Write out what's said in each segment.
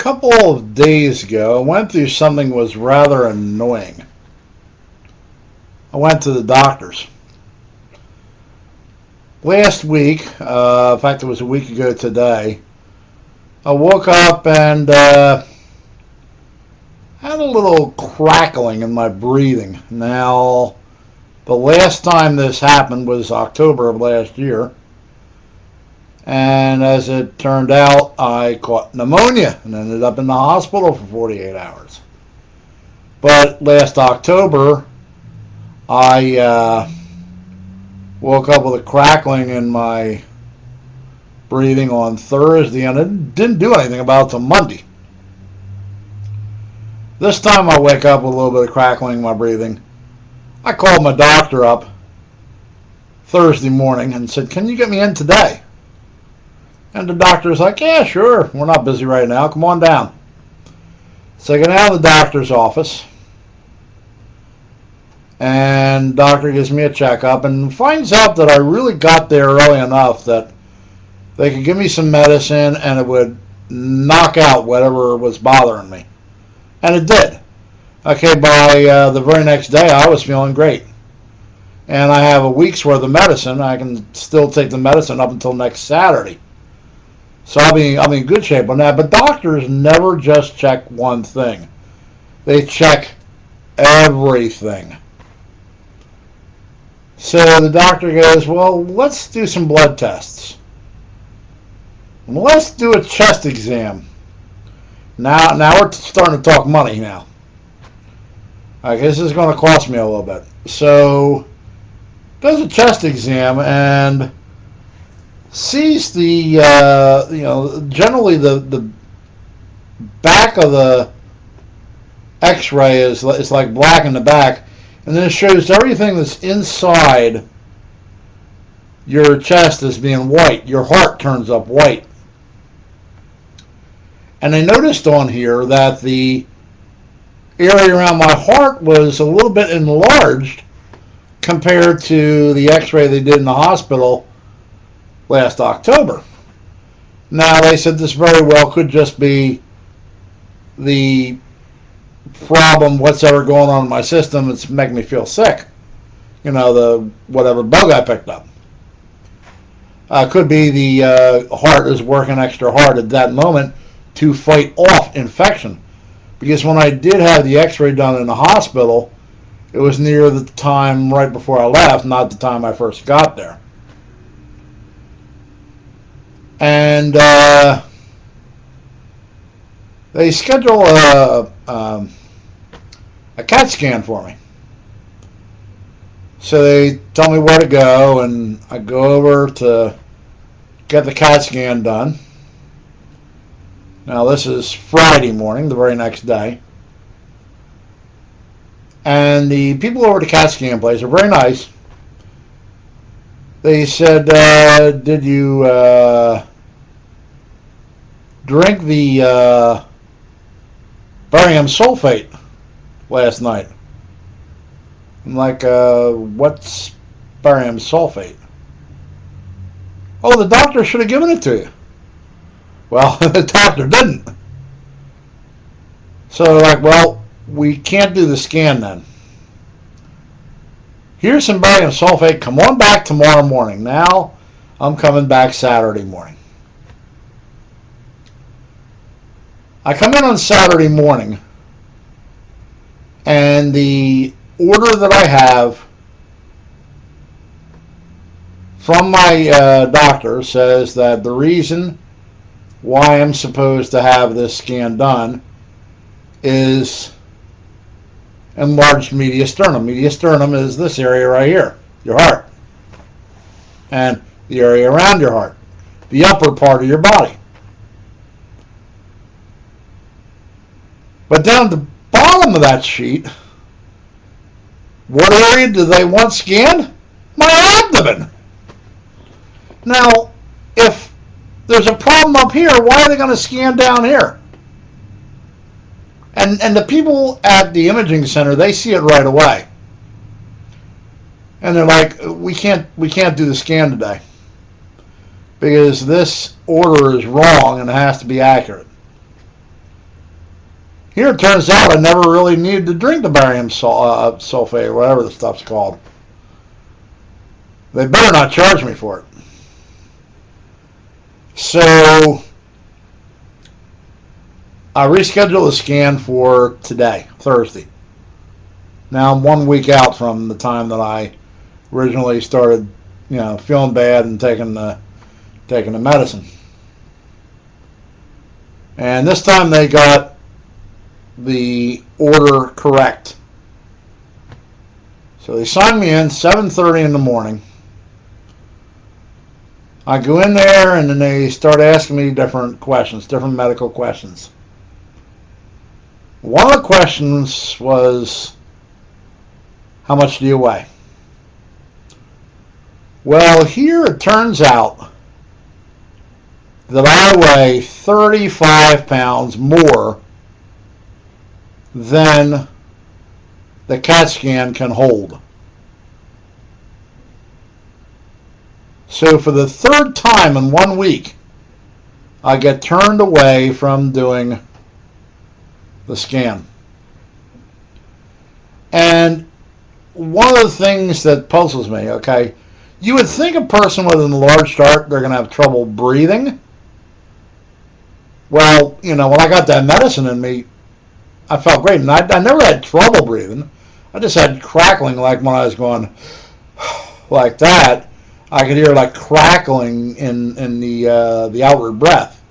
couple of days ago, I went through something that was rather annoying. I went to the doctor's. Last week, in fact it was a week ago today, I woke up and had a little crackling in my breathing. Now, the last time this happened was October of last year. And as it turned out, I caught pneumonia and ended up in the hospital for 48 hours. But last October, I woke up with a crackling in my breathing on Thursday, and it didn't do anything about it till Monday. This time I wake up with a little bit of crackling in my breathing. I called my doctor up Thursday morning and said, "Can you get me in today?" And the doctor's like, "Yeah, sure. We're not busy right now. Come on down." So I go down to the doctor's office, and the doctor gives me a checkup and finds out that I really got there early enough that they could give me some medicine and it would knock out whatever was bothering me. And it did. Okay, by the very next day, I was feeling great. And I have a week's worth of medicine. I can still take the medicine up until next Saturday. So I'll be in good shape on that. But doctors never just check one thing. They check everything. So the doctor goes, "Well, let's do some blood tests. Let's do a chest exam." Now we're starting to talk money now. Okay, this is going to cost me a little bit. So does a chest exam and sees the generally the back of the X-ray is like black in the back, and then it shows everything that's inside your chest as being white. Your heart turns up white. And I noticed on here that the area around my heart was a little bit enlarged compared to the X-ray they did in the hospital last October. Now, they said this very well could just be the problem, what's ever going on in my system, it's making me feel sick. The whatever bug I picked up. Could be the heart is working extra hard at that moment to fight off infection. Because when I did have the X-ray done in the hospital, it was near the time right before I left, not the time I first got there. And they schedule a CAT scan for me. So they tell me where to go, and I go over to get the CAT scan done. Now this is Friday morning, the very next day. And the people over at the CAT scan place are very nice. They said, "Did you drink the barium sulfate last night?" I'm like, "What's barium sulfate?" "Oh, the doctor should have given it to you." Well, the doctor didn't. So they're like, "Well, we can't do the scan then. Here's some barium sulfate. Come on back tomorrow morning." Now I'm coming back Saturday morning. I come in on Saturday morning, and the order that I have from my doctor says that the reason why I'm supposed to have this scan done is enlarged mediasternum. Mediasternum is this area right here, your heart, and the area around your heart, the upper part of your body. But down at the bottom of that sheet, what area do they want scanned? My abdomen. Now, if there's a problem up here, why are they going to scan down here? And the people at the imaging center, they see it right away. And they're like, we can't do the scan today because this order is wrong and it has to be accurate. Here it turns out I never really needed to drink the barium sulfate, whatever the stuff's called. They better not charge me for it. So I rescheduled the scan for today, Thursday. Now I'm 1 week out from the time that I originally started, feeling bad and taking the medicine. And this time they got the order correct. So they signed me in 7:30 in the morning. I go in there and then they start asking me different questions, different medical questions. One of the questions was, how much do you weigh? Well, here it turns out that I weigh 35 pounds more than the CAT scan can hold. So for the third time in 1 week, I get turned away from doing the scan. And one of the things that puzzles me, okay, you would think a person with an enlarged heart, they're going to have trouble breathing. Well, when I got that medicine in me, I felt great. And I never had trouble breathing. I just had crackling, like when I was going like that. I could hear like crackling in the outward breath.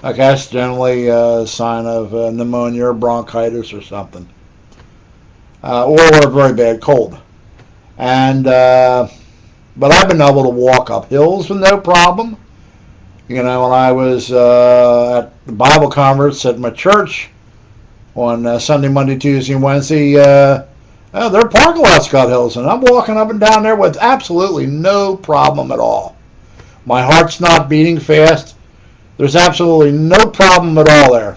Okay, that's generally a sign of pneumonia or bronchitis or something. Or a very bad cold. And but I've been able to walk up hills with no problem. When I was at the Bible conference at my church on Sunday, Monday, Tuesday, and Wednesday, their parking lot's got hills, and I'm walking up and down there with absolutely no problem at all. My heart's not beating fast. There's absolutely no problem at all there.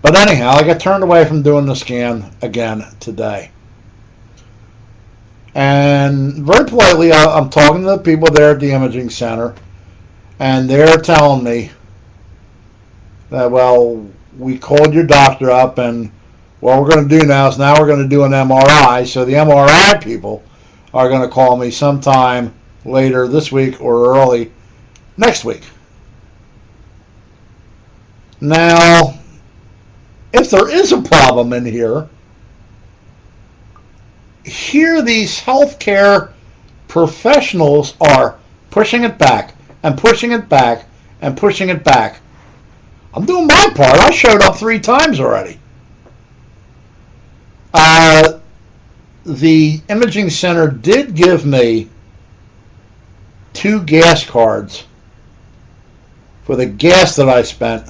But anyhow, I got turned away from doing the scan again today. And very politely, I'm talking to the people there at the imaging center, and they're telling me that, well, we called your doctor up, and what we're going to do now is we're going to do an MRI. So the MRI people are going to call me sometime later this week or early next week. Now, if there is a problem in here these healthcare professionals are pushing it back and pushing it back and pushing it back. I'm doing my part. I showed up 3 times already. The imaging center did give me 2 gas cards for the gas that I spent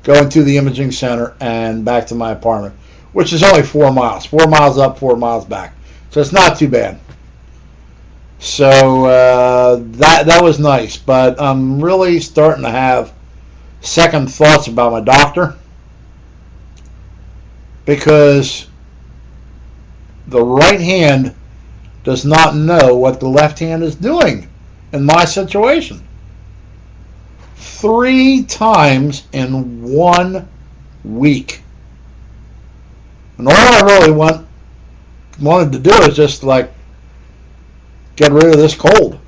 going to the imaging center and back to my apartment, which is only 4 miles. 4 miles up, 4 miles back. So it's not too bad. So that was nice. But I'm really starting to have second thoughts about my doctor, because the right hand does not know what the left hand is doing in my situation. 3 times in 1 week. And all I really wanted to do is just like get rid of this cold.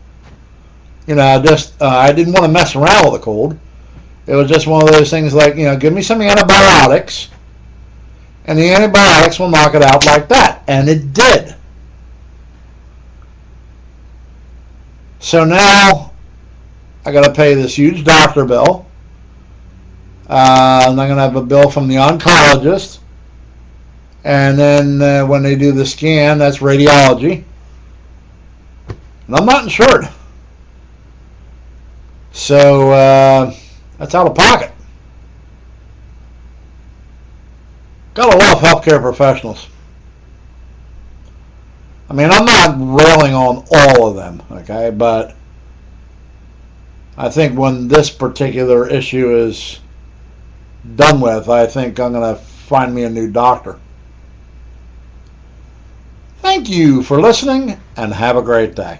I didn't want to mess around with the cold. It was just one of those things like, give me some antibiotics, and the antibiotics will knock it out like that. And it did. So now I got to pay this huge doctor bill. And I'm going to have a bill from the oncologist. And then when they do the scan, that's radiology. And I'm not insured. So that's out of pocket. Got to love healthcare professionals. I mean, I'm not railing on all of them, okay? But I think when this particular issue is done with, I think I'm going to find me a new doctor. Thank you for listening, and have a great day.